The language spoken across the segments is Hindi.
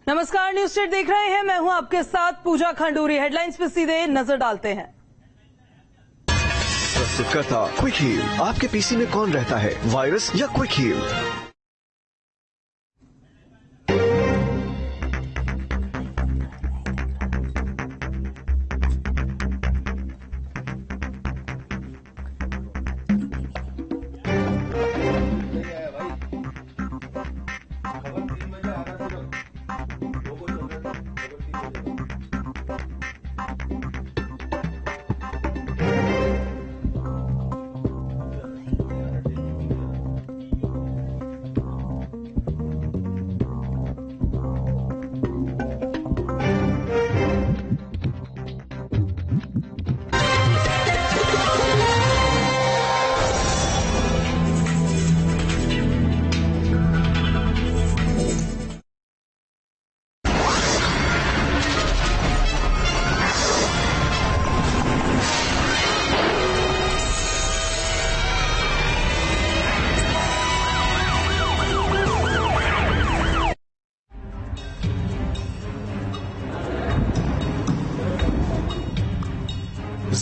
नमस्कार, न्यूज स्टेट देख रहे हैं। मैं हूं आपके साथ पूजा खंडूरी। हेडलाइंस पे सीधे नजर डालते हैं। प्रस्तुत करता क्विक हील। आपके पीसी में कौन रहता है, वायरस या क्विक हील?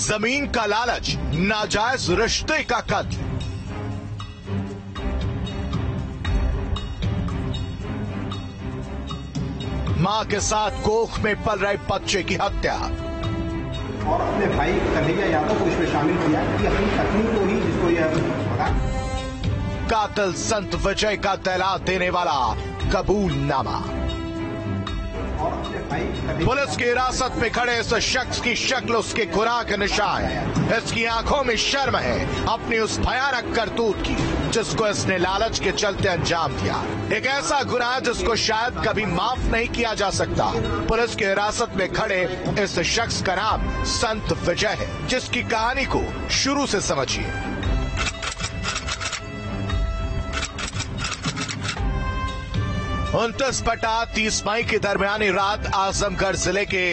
जमीन का लालच, नाजायज रिश्ते का कत्ल। मां के साथ कोख में पल रहे बच्चे की हत्या और अपने भाई कन्हैया यादव को इसमें शामिल किया कि अपनी पत्नी को ही जिसको यह भगा। कातिल संत विजय का दहला देने वाला कबूलनामा। पुलिस की हिरासत में खड़े इस शख्स की शक्ल उसके गुनाह के निशान है। इसकी आंखों में शर्म है अपनी उस भयानक करतूत की जिसको इसने लालच के चलते अंजाम दिया। एक ऐसा गुनाह जिसको शायद कभी माफ नहीं किया जा सकता। पुलिस की हिरासत में खड़े इस शख्स का नाम संत विजय है, जिसकी कहानी को शुरू से समझिए। 29 बटा 30 मई की दरमियानी रात आजमगढ़ जिले के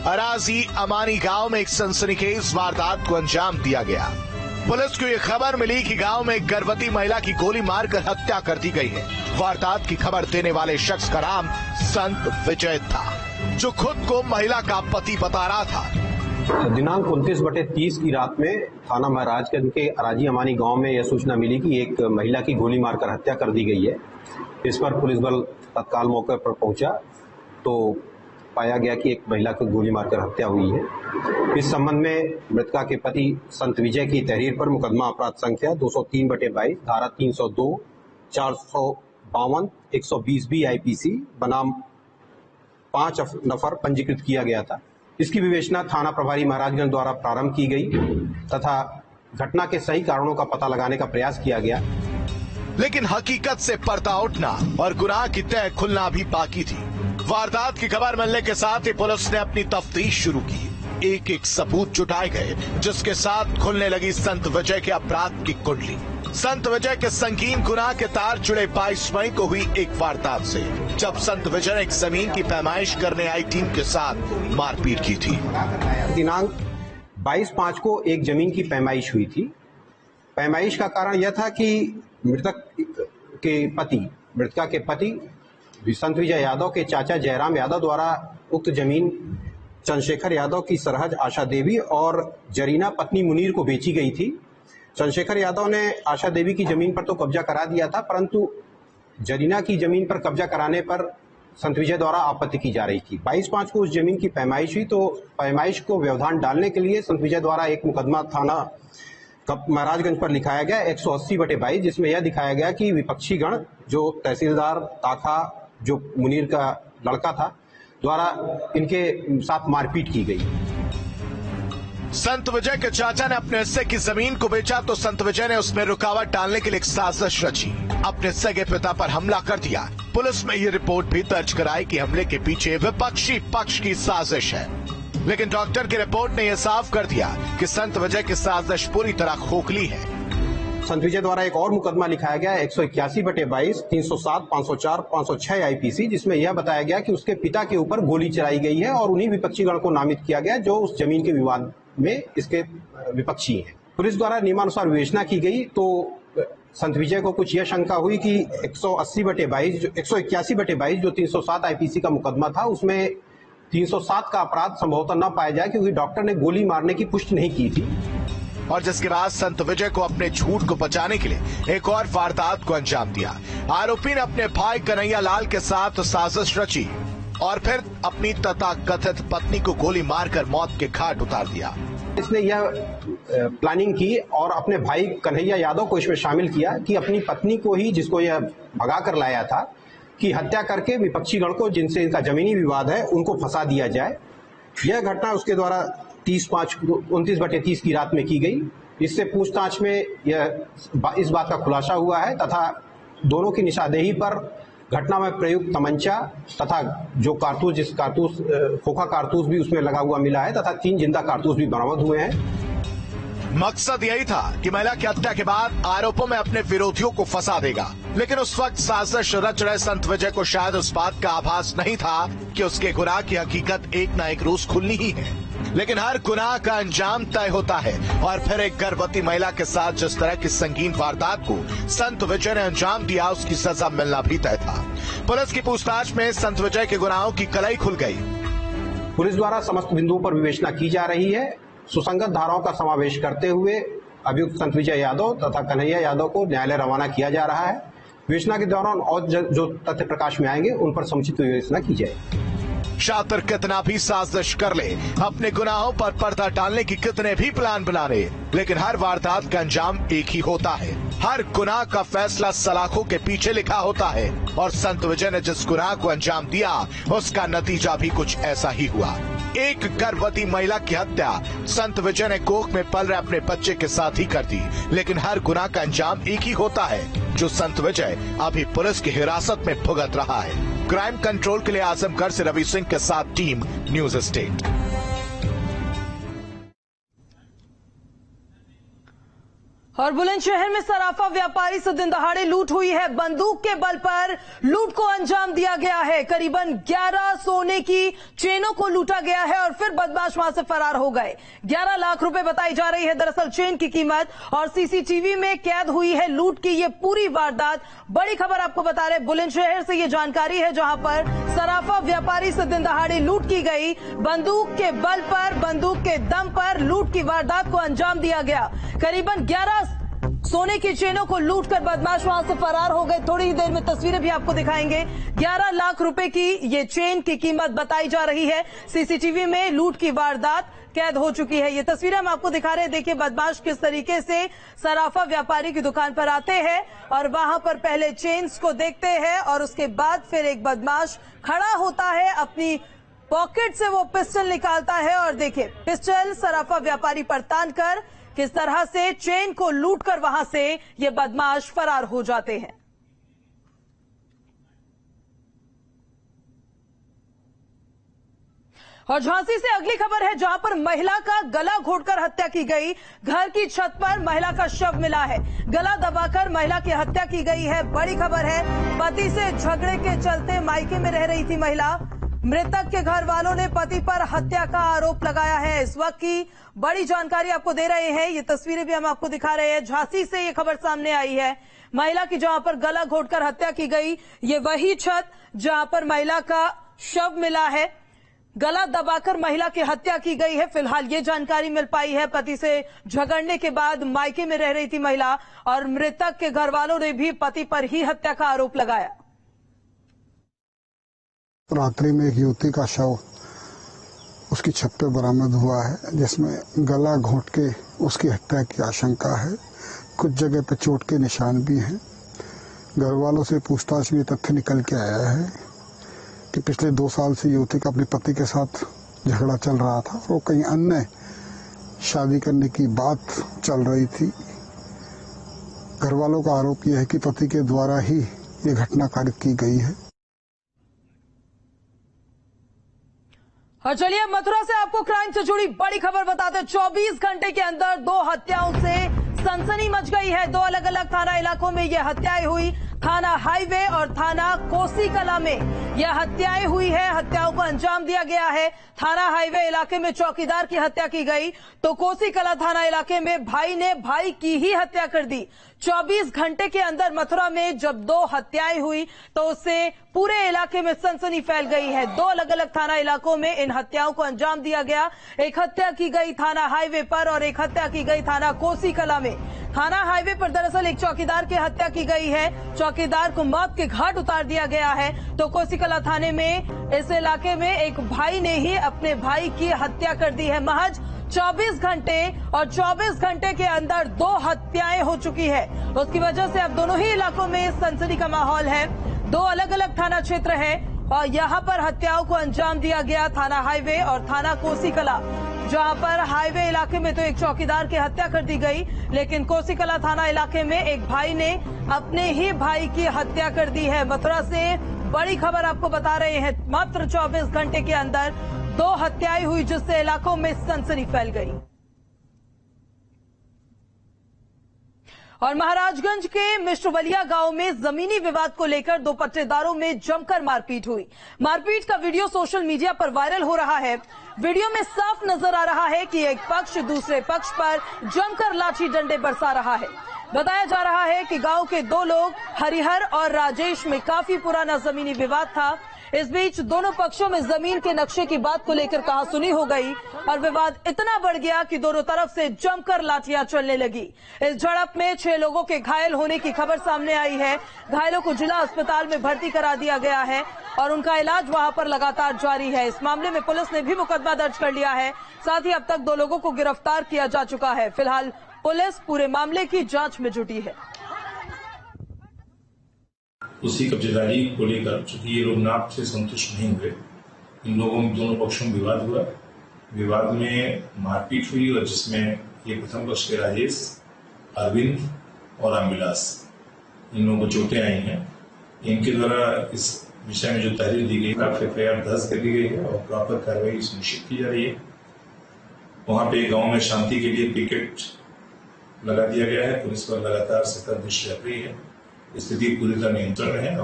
अराजी अमानी गांव में एक सनसनीखेज वारदात को अंजाम दिया गया। पुलिस को यह खबर मिली कि गांव में एक गर्भवती महिला की गोली मारकर हत्या कर दी गई है। वारदात की खबर देने वाले शख्स का नाम संत विजय था, जो खुद को महिला का पति बता रहा था। दिनांक 29/30 की रात में थाना महाराजगंज के अराजी अमानी गांव में यह सूचना मिली कि एक महिला की गोली मारकर हत्या कर दी गई है। इस पर पुलिस बल तत्काल मौके पर पहुंचा तो पाया गया कि एक महिला को गोली मारकर हत्या हुई है। इस संबंध में मृतका के पति संत विजय की तहरीर पर मुकदमा अपराध संख्या 203/22 धारा 302 452 120B IPC बनाम 5 नफर पंजीकृत किया गया था। इसकी विवेचना थाना प्रभारी महाराजगंज द्वारा प्रारंभ की गई तथा घटना के सही कारणों का पता लगाने का प्रयास किया गया, लेकिन हकीकत से पर्दा उठना और गुनाह की तह खुलना भी बाकी थी। वारदात की खबर मिलने के साथ ही पुलिस ने अपनी तफ्तीश शुरू की। एक एक सबूत जुटाए गए, जिसके साथ खुलने लगी संत विजय के अपराध की कुंडली। संत विजय के संगीन गुनाह के तार जुड़े 22 मई को हुई एक वारदात से, जब संत विजय ने एक जमीन की पैमाइश करने आई टीम के साथ मारपीट की थी। दिनांक 22/5 को एक जमीन की पैमाइश हुई थी। पैमाइश का कारण यह था कि मृतका के पति संत विजय यादव के चाचा जयराम यादव द्वारा उक्त जमीन चंद्रशेखर यादव की सरहज आशा देवी और जरीना पत्नी मुनीर को बेची गई थी। चंद्रशेखर यादव ने आशा देवी की जमीन पर तो कब्जा करा दिया था, परंतु जरीना की जमीन पर कब्जा कराने पर संत विजय द्वारा आपत्ति की जा रही थी। 22/5 को उस जमीन की पैमाइश हुई, तो पैमाइश को व्यवधान डालने के लिए संत विजय द्वारा एक मुकदमा थाना महाराजगंज पर लिखाया गया 180/22, जिसमें यह दिखाया गया कि विपक्षी गण जो तहसीलदार ताखा जो मुनीर का लड़का था द्वारा इनके साथ मारपीट की गई। संत विजय के चाचा ने अपने हिस्से की जमीन को बेचा तो संत विजय ने उसमें रुकावट डालने के लिए एक साजिश रची, अपने सगे पिता पर हमला कर दिया। पुलिस में ये रिपोर्ट भी दर्ज कराई कि हमले के पीछे विपक्षी पक्ष की साजिश है, लेकिन डॉक्टर की रिपोर्ट ने यह साफ कर दिया कि संत विजय की साजिश पूरी तरह खोखली है। संत विजय द्वारा एक और मुकदमा लिखाया गया 181/22 307 504 506 IPC, जिसमें यह बताया गया कि उसके पिता के ऊपर गोली चलाई गई है और उन्हीं विपक्षी गण को नामित किया गया जो उस जमीन के विवाद में इसके विपक्षी हैं। पुलिस द्वारा नियमानुसार विवेचना की गई तो संत विजय को कुछ यह शंका हुई कि 181/22 जो 307 आईपीसी का मुकदमा था, उसमें 307 का अपराध संभवतः न पाया जाए, क्योंकि डॉक्टर ने गोली मारने की पुष्टि नहीं की थी। और जिसके बाद संत विजय को अपने झूठ को बचाने के लिए एक और वारदात को अंजाम दिया। आरोपी ने अपने भाई कन्हैया लाल के साथ साजिश रची और फिर अपनी तथाकथित पत्नी को गोली मारकर मौत के घाट उतार दिया। इसने यह प्लानिंग की और अपने भाई कन्हैया यादव को इसमें शामिल किया कि अपनी पत्नी को ही, जिसको यह भगा कर लाया था, की हत्या करके विपक्षी गण को, जिनसे इनका जमीनी विवाद है, उनको फंसा दिया जाए। यह घटना उसके द्वारा 29/30 की रात में की गई। इससे पूछताछ में इस बात का खुलासा हुआ है तथा दोनों की निशानदेही पर घटना में प्रयुक्त तमंचा तथा जो खोखा कारतूस भी उसमें लगा हुआ मिला है तथा 3 जिंदा कारतूस भी बरामद हुए हैं। मकसद यही था कि महिला की हत्या के बाद आरोपों में अपने विरोधियों को फंसा देगा, लेकिन उस वक्त साजिश रच रहे संत विजय को शायद उस बात का आभास नहीं था कि उसके गुनाह की हकीकत एक न एक रोज खुलनी ही है। लेकिन हर गुनाह का अंजाम तय होता है और फिर एक गर्भवती महिला के साथ जिस तरह की संगीन वारदात को संत विजय ने अंजाम दिया, उसकी सजा मिलना भी तय था। पुलिस की पूछताछ में संत विजय के गुनाहों की कलई खुल गई। पुलिस द्वारा समस्त बिंदुओं पर विवेचना की जा रही है। सुसंगत धाराओं का समावेश करते हुए अभियुक्त संत विजय यादव तथा कन्हैया यादव को न्यायालय रवाना किया जा रहा है। विवेचना के दौरान और जो तथ्य प्रकाश में आएंगे, उन पर समुचित विवेचना की जाएगी। शातिर कितना भी साजिश कर ले, अपने गुनाहों पर पर्दा डालने की कितने भी प्लान बना ले, लेकिन हर वारदात का अंजाम एक ही होता है। हर गुनाह का फैसला सलाखों के पीछे लिखा होता है और संत विजय ने जिस गुनाह को अंजाम दिया, उसका नतीजा भी कुछ ऐसा ही हुआ। एक गर्भवती महिला की हत्या संत विजय ने कोख में पल रहे अपने बच्चे के साथ ही कर दी, लेकिन हर गुनाह का अंजाम एक ही होता है, जो संत विजय अभी पुलिस की हिरासत में भुगत रहा है। क्राइम कंट्रोल के लिए आजमगढ़ से रवि सिंह के साथ टीम न्यूज स्टेट। और बुलंदशहर में सराफा व्यापारी से दिन दहाड़े लूट हुई है। बंदूक के बल पर लूट को अंजाम दिया गया है। करीबन 11 सोने की चेनों को लूटा गया है और फिर बदमाश वहां से फरार हो गए। 11 लाख रुपए बताई जा रही है दरअसल चेन की कीमत, और सीसीटीवी में कैद हुई है लूट की ये पूरी वारदात। बड़ी खबर आपको बता रहे बुलंदशहर से ये जानकारी है, जहां पर सराफा व्यापारी से दिन दहाड़े लूट की गई। बंदूक के बल पर, बंदूक के दम पर लूट की वारदात को अंजाम दिया गया। करीबन 11 सोने की चेनों को लूटकर बदमाश वहां से फरार हो गए। थोड़ी ही देर में तस्वीरें भी आपको दिखाएंगे। 11 लाख रुपए की ये चेन की कीमत बताई जा रही है। सीसीटीवी में लूट की वारदात कैद हो चुकी है। ये तस्वीरें हम आपको दिखा रहे हैं। देखिए बदमाश किस तरीके से सराफा व्यापारी की दुकान पर आते हैं और वहां पर पहले चेन्स को देखते हैं और उसके बाद फिर एक बदमाश खड़ा होता है, अपनी पॉकेट से वो पिस्टल निकालता है और देखिए पिस्टल सराफा व्यापारी पर तान कर किस तरह से चेन को लूटकर वहां से ये बदमाश फरार हो जाते हैं। और झांसी से अगली खबर है, जहां पर महिला का गला घोटकर हत्या की गई। घर की छत पर महिला का शव मिला है। गला दबाकर महिला की हत्या की गई है। बड़ी खबर है, पति से झगड़े के चलते मायके में रह रही थी महिला। मृतक के घर वालों ने पति पर हत्या का आरोप लगाया है। इस वक्त की बड़ी जानकारी आपको दे रहे हैं। ये तस्वीरें भी हम आपको दिखा रहे हैं। झांसी से ये खबर सामने आई है, महिला की जहां पर गला घोटकर हत्या की गई। ये वही छत जहां पर महिला का शव मिला है। गला दबाकर महिला की हत्या की गई है। फिलहाल ये जानकारी मिल पाई है। पति से झगड़ने के बाद मायके में रह रही थी महिला और मृतक के घर वालों ने भी पति पर ही हत्या का आरोप लगाया। रात्रि में एक युवती का शव उसकी छत पे बरामद हुआ है, जिसमें गला घोंट के उसकी हत्या की आशंका है। कुछ जगह पे चोट के निशान भी हैं। घर वालों से पूछताछ में तथ्य निकल के आया है कि पिछले 2 साल से युवती का अपने पति के साथ झगड़ा चल रहा था। वो कहीं अन्य शादी करने की बात चल रही थी। घर वालों का आरोप यह है कि पति के द्वारा ही ये घटना कारित की गई है। और चलिए मथुरा से आपको क्राइम से जुड़ी बड़ी खबर बताते हैं। 24 घंटे के अंदर 2 हत्याओं से सनसनी मच गई है। 2 अलग अलग थाना इलाकों में ये हत्याएं हुई। थाना हाईवे और थाना कोसी कला में यह हत्याएं हुई है, हत्याओं को अंजाम दिया गया है। थाना हाईवे इलाके में चौकीदार की हत्या की गई तो कोसी कला थाना इलाके में भाई ने भाई की ही हत्या कर दी। 24 घंटे के अंदर मथुरा में जब 2 हत्याएं हुई तो उससे पूरे इलाके में सनसनी फैल गई है। 2 अलग अलग थाना इलाकों में इन हत्याओं को अंजाम दिया गया। एक हत्या की गई थाना हाईवे पर और एक हत्या की गई थाना कोसी कला में। थाना हाईवे पर दरअसल एक चौकीदार की हत्या की गई है, चौकीदार को मौत के घाट उतार दिया गया है। तो कोसी कला थाने में इस इलाके में एक भाई ने ही अपने भाई की हत्या कर दी है। महज 24 घंटे और 24 घंटे के अंदर 2 हत्याएं हो चुकी है। उसकी वजह से अब दोनों ही इलाकों में सनसनी का माहौल है। 2 अलग अलग थाना क्षेत्र है और यहां पर हत्याओं को अंजाम दिया गया थाना हाईवे और थाना कोसी कला, जहां पर हाईवे इलाके में तो एक चौकीदार की हत्या कर दी गई, लेकिन कोसी कला थाना इलाके में एक भाई ने अपने ही भाई की हत्या कर दी है। मथुरा से बड़ी खबर आपको बता रहे हैं, मात्र 24 घंटे के अंदर 2 हत्याएं हुई जिससे इलाकों में सनसनी फैल गई। और महाराजगंज के मिश्रवलिया गांव में जमीनी विवाद को लेकर 2 पट्टेदारों में जमकर मारपीट हुई। मारपीट का वीडियो सोशल मीडिया पर वायरल हो रहा है। वीडियो में साफ नजर आ रहा है कि एक पक्ष दूसरे पक्ष पर जमकर लाठी डंडे बरसा रहा है। बताया जा रहा है कि गांव के 2 लोग हरिहर और राजेश में काफी पुराना जमीनी विवाद था। इस बीच दोनों पक्षों में जमीन के नक्शे की बात को लेकर कहासुनी हो गई और विवाद इतना बढ़ गया कि दोनों तरफ से जमकर लाठियां चलने लगी। इस झड़प में 6 लोगों के घायल होने की खबर सामने आई है। घायलों को जिला अस्पताल में भर्ती करा दिया गया है और उनका इलाज वहां पर लगातार जारी है। इस मामले में पुलिस ने भी मुकदमा दर्ज कर लिया है। साथ ही अब तक 2 लोगों को गिरफ्तार किया जा चुका है। फिलहाल पुलिस पूरे मामले की जांच में जुटी है। उसी कब्जेदारी को लेकर चूंकि ये लोग नाप से संतुष्ट नहीं हुए, इन लोगों में दोनों पक्षों में विवाद हुआ। विवाद में मारपीट हुई और जिसमें ये प्रथम पक्ष के राजेश, अरविंद और रामविलास, इन लोगों को चोटें आई हैं। इनके द्वारा इस विषय में जो तहरीर दी गई, FIR दर्ज कर दी गई है और प्रॉपर कार्रवाई सुनिश्चित की जा रही है। वहां पे गांव में शांति के लिए पिकेट लगा दिया गया है। पुलिस पर लगातार सतर्क दृष्टि रख रही है। स्थिति पूरी तरह नियंत्रण में है।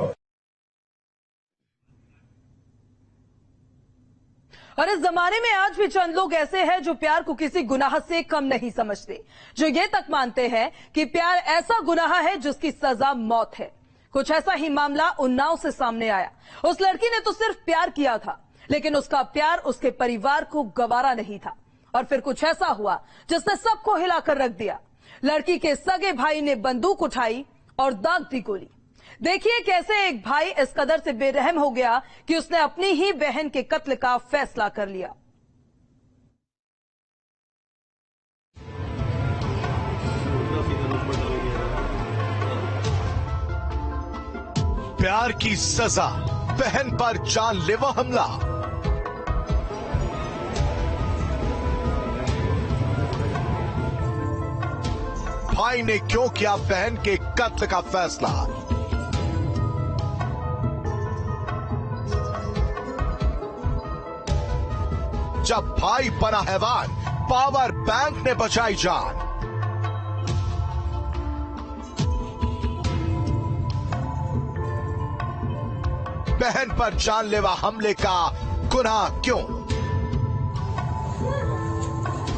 और इस जमाने में आज भी चंद लोग ऐसे हैं जो प्यार को किसी गुनाह से कम नहीं समझते, जो ये तक मानते हैं कि प्यार ऐसा गुनाह है जिसकी सजा मौत है। कुछ ऐसा ही मामला उन्नाव से सामने आया। उस लड़की ने तो सिर्फ प्यार किया था, लेकिन उसका प्यार उसके परिवार को गवारा नहीं था। और फिर कुछ ऐसा हुआ जिसने सबको हिलाकर रख दिया। लड़की के सगे भाई ने बंदूक उठाई और दाग दी गोली। देखिए कैसे एक भाई इस कदर से बेरहम हो गया कि उसने अपनी ही बहन के कत्ल का फैसला कर लिया। प्यार की सजा, बहन पर जानलेवा हमला। भाई ने क्यों किया बहन के कत्ल का फैसला? जब भाई बना हैवान, पावर बैंक ने बचाई जान। बहन पर जानलेवा हमले का गुनाह क्यों?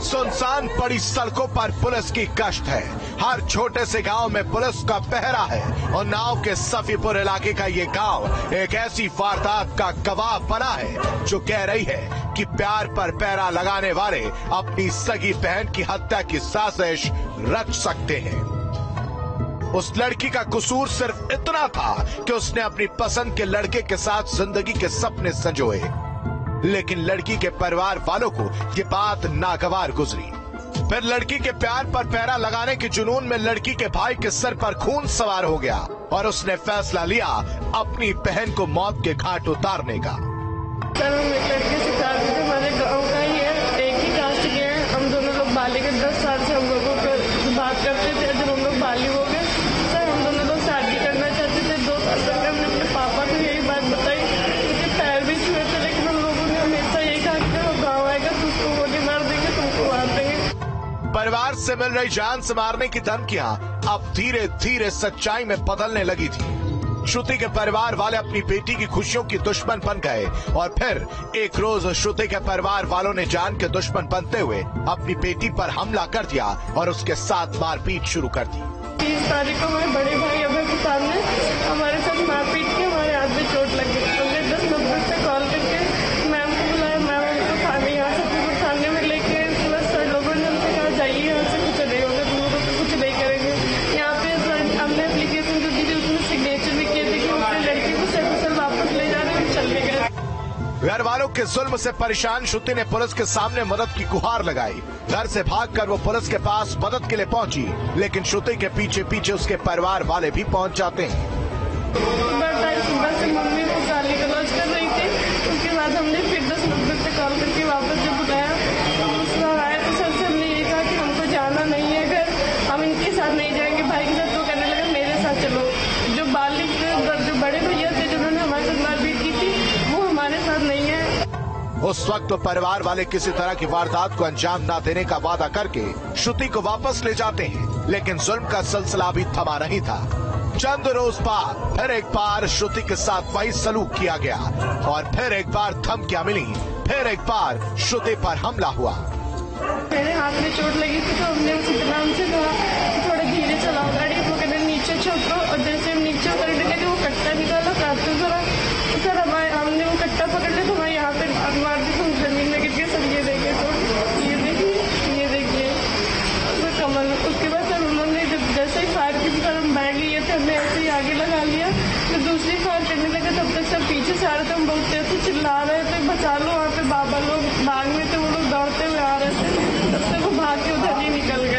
सुनसान पड़ी सड़कों पर पुलिस की गश्त है। हर छोटे से गांव में पुलिस का पहरा है और नाव के सफीपुर इलाके का ये गांव एक ऐसी वारदात का गवाह बना है जो कह रही है कि प्यार पर पहरा लगाने वाले अपनी सगी बहन की हत्या की साजिश रच सकते हैं। उस लड़की का कसूर सिर्फ इतना था कि उसने अपनी पसंद के लड़के के साथ जिंदगी के सपने संजोए, लेकिन लड़की के परिवार वालों को ये बात नागवार गुजरी। फिर लड़की के प्यार पर पहरा लगाने के जुनून में लड़की के भाई के सर पर खून सवार हो गया और उसने फैसला लिया अपनी बहन को मौत के घाट उतारने का। सर, हम एक लड़के से शादी थे, हमारे गांव का ही है, एक ही कास्ट के हैं। हम दोनों लोग बाली के 10 साल से हम लोगों को बात करते थे। जब हम लोग बाली हो गए सर, हम दोनों लोग शादी करना चाहते थे। 2 साल तक हमने अपने पापा को यही बात बताई, उनके पैर भी छुए थे, लेकिन उन लोगों ने हमेशा यही कहा कि वो गाँव आएगा तो उसको गोली मार देंगे, तुमको मार देंगे। परिवार से मिल रही जान से मारने की धमकियां अब धीरे धीरे सच्चाई में बदलने लगी थी। श्रुति के परिवार वाले अपनी बेटी की खुशियों की दुश्मन बन गए और फिर एक रोज श्रुति के परिवार वालों ने जान के दुश्मन बनते हुए अपनी बेटी पर हमला कर दिया और उसके साथ मारपीट शुरू कर दी। 30 तारीख को हमारे बड़े भाई अभय के सामने हमारे साथ मारपीट की, हमारे हाथ में चोट लगी। हमने 10 नंबर से कॉल करके मैम को बुलाया, मैम हमको थाने यहाँ से थाने में लेके प्लस सर लोगों ने हमसे कहा जाइए यहाँ से, कुछ नहीं होगा, तुम लोगों को कुछ नहीं करेंगे। यहाँ पे हमने एप्लीकेशन जो दी थी उसमें सिग्नेचर भी किए थे कि अपने लड़की को सर वापस ले जा रहे हैं, चले गए। घर वालों के जुल्म से परेशान श्रुति ने पुलिस के सामने मदद की गुहार लगाई। घर से भागकर वो पुलिस के पास मदद के लिए पहुंची, लेकिन श्रुति के पीछे पीछे उसके परिवार वाले भी पहुंच जाते हैं। सुबह से मम्मी को गाली गलौज कर रही थी, उसके बाद हमने फिर 10 नंबर से कॉल करके वापस जब बुलाया तो आया तो सर से हमने ये कहा कि हमको जाना नहीं है घर, हम इनके साथ नहीं जाएंगे भाई के साथ। तो कहने लगा मेरे साथ चलो। जो जो बड़े भैया थे जिन्होंने हमारे साथ मारपीट की थी वो हमारे साथ नहीं है। उस वक्त तो परिवार वाले किसी तरह की वारदात को अंजाम न देने का वादा करके श्रुति को वापस ले जाते हैं, लेकिन जुल्म का सिलसिला अभी थमा नहीं था। चंद रोज बाद फिर एक बार श्रुति के साथ वही सलूक किया गया और फिर एक बार धमकियां मिली, फिर एक बार श्रुति पर हमला हुआ। मेरे हाथ में चोट लगी थी तो हमने उनसे कहा थोड़ा धीरे चलाओ गाड़ी, तो कहते नीचे छोड़ो, और जैसे हम नीचे उतरने लगे वो कट्टा निकाला काटते जरा, सर हमने वो कट्टा पकड़ लिया तो हमारे यहाँ पे मार दी, तो जमीन में गिर गए। सर ये देखिए, तो ये देखिए कमल। उसके बाद सर उन्होंने जैसे ही फायर की सर हम बैग लिए थे, हमने ऐसे ही आगे लगा लिया, फिर दूसरी फायर करने लगे, तब तक सब पीछे से आ रहे थे, हम बहुत तेज से चिल्ला रहे थे बचा लो, वहाँ पे बाबा लोग भाग में थे, वो लोग दौड़ते हुए आ रहे थे, तब तक वो भाग के उधर ही निकल गए।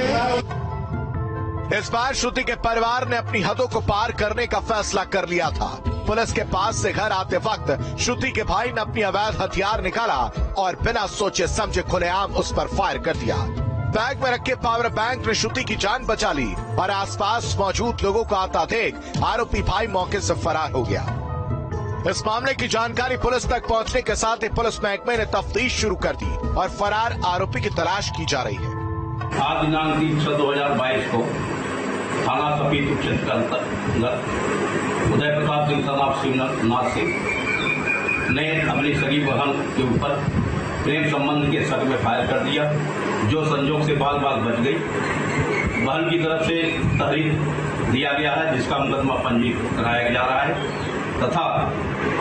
इस बार श्रुति के परिवार ने अपनी हदों को पार करने का फैसला कर लिया था। पुलिस के पास से घर आते वक्त श्रुति के भाई ने अपनी अवैध हथियार निकाला और बिना सोचे समझे खुलेआम उस पर फायर कर दिया। बैग में रखे पावर बैंक ने श्रुति की जान बचा ली और आसपास मौजूद लोगों को आता देख आरोपी भाई मौके से फरार हो गया। इस मामले की जानकारी पुलिस तक पहुंचने के साथ ही पुलिस महकमे ने तफ्तीश शुरू कर दी और फरार आरोपी की तलाश की जा रही है। आज दिनांक 3/6/2022 को थाना सपीत उप क्षेत्र के अंतर्गत उदय प्रताप सिंह सनाब शिवनाथ सिंह ने अपनी सगी बहन के ऊपर प्रेम संबंध के शक में फायर कर दिया, जो संजोग से बाल बच गई। बहन की तरफ से तहरीर दिया गया है, जिसका मुकदमा पंजीकृत कराया जा रहा है तथा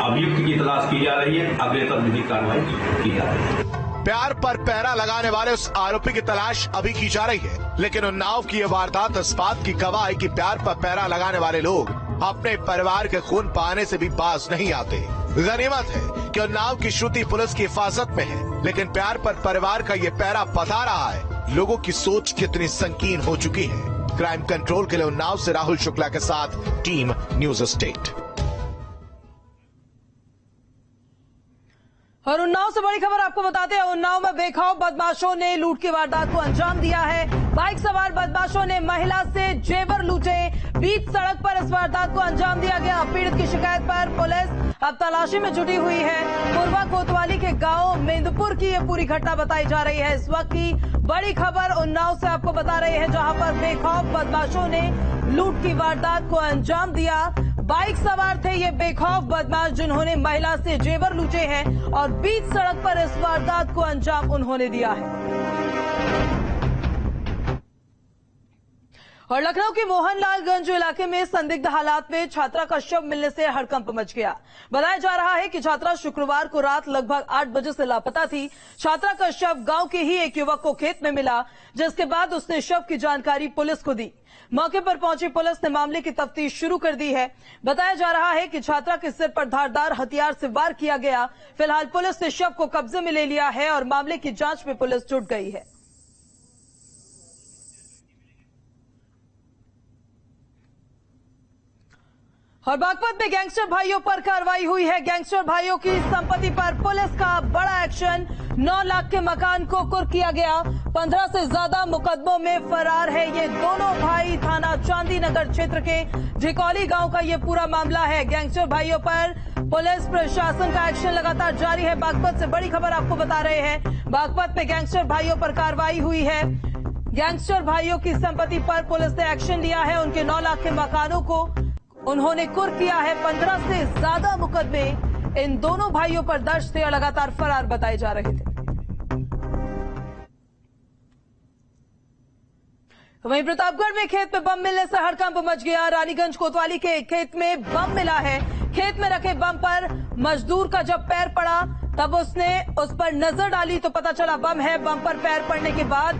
अभियुक्त की तलाश की जा रही है, अग्रेतर विधिक कार्रवाई की जा रही है। प्यार पर पहरा लगाने वाले उस आरोपी की तलाश अभी की जा रही है, लेकिन उन्नाव की यह वारदात इस बात की गवाह है कि प्यार पर पहरा लगाने वाले लोग अपने परिवार के खून पाने से भी बाज नहीं आते। गनीमत है कि उन्नाव की श्रुति पुलिस की हिफाजत में है, लेकिन प्यार पर परिवार का ये पहरा बता रहा है लोगों की सोच कितनी संकीर्ण हो चुकी है। क्राइम कंट्रोल के लिए उन्नाव से राहुल शुक्ला के साथ टीम न्यूज स्टेट। और उन्नाव से बड़ी खबर आपको बताते हैं, उन्नाव में बेखौफ बदमाशों ने लूट की वारदात को अंजाम दिया है। बाइक सवार बदमाशों ने महिला से जेवर लूटे, बीच सड़क पर इस वारदात को अंजाम दिया गया। पीड़ित की शिकायत पर पुलिस अब तलाशी में जुटी हुई है। पूर्वा कोतवाली के गांव मेंदपुर की ये पूरी घटना बताई जा रही है। इस वक्त की बड़ी खबर उन्नाव से आपको बता रहे हैं, जहां पर बेखौफ बदमाशों ने लूट की वारदात को अंजाम दिया। बाइक सवार थे ये बेखौफ बदमाश, जिन्होंने महिला से जेवर लूटे हैं और बीच सड़क पर इस वारदात को अंजाम उन्होंने दिया है। और लखनऊ के मोहनलालगंज इलाके में संदिग्ध हालात में छात्रा का शव मिलने से हड़कंप मच गया। बताया जा रहा है कि छात्रा शुक्रवार को रात लगभग 8 बजे से लापता थी। छात्रा का शव गांव के ही एक युवक को खेत में मिला, जिसके बाद उसने शव की जानकारी पुलिस को दी। मौके पर पहुंची पुलिस ने मामले की तफ्तीश शुरू कर दी है। बताया जा रहा है कि छात्रा के सिर पर धारदार हथियार से वार किया गया। फिलहाल पुलिस ने शव को कब्जे में ले लिया है और मामले की जांच में पुलिस जुट गई है। और बागपत में गैंगस्टर भाइयों पर कार्रवाई हुई है। गैंगस्टर भाइयों की संपत्ति पर पुलिस का बड़ा एक्शन। 9 लाख के मकान को कुर्क किया गया। 15 से ज्यादा मुकदमों में फरार है ये दोनों भाई। थाना चांदी नगर क्षेत्र के झिकौली गांव का ये पूरा मामला है। गैंगस्टर भाइयों पर पुलिस प्रशासन का एक्शन लगातार जारी है। बागपत से बड़ी खबर आपको बता रहे हैं, बागपत में गैंगस्टर भाइयों पर कार्रवाई हुई है। गैंगस्टर भाइयों की संपत्ति पर पुलिस ने एक्शन लिया है। उनके 9 लाख के मकानों को उन्होंने कुर्क किया है। 15 से ज्यादा मुकदमे इन दोनों भाइयों पर दर्ज थे और लगातार फरार बताए जा रहे थे। वहीं प्रतापगढ़ में खेत में बम मिलने से हड़कंप मच गया। रानीगंज कोतवाली के खेत में बम मिला है। खेत में रखे बम पर मजदूर का जब पैर पड़ा तब उसने उस पर नजर डाली तो पता चला बम है। बम पर पैर पड़ने के बाद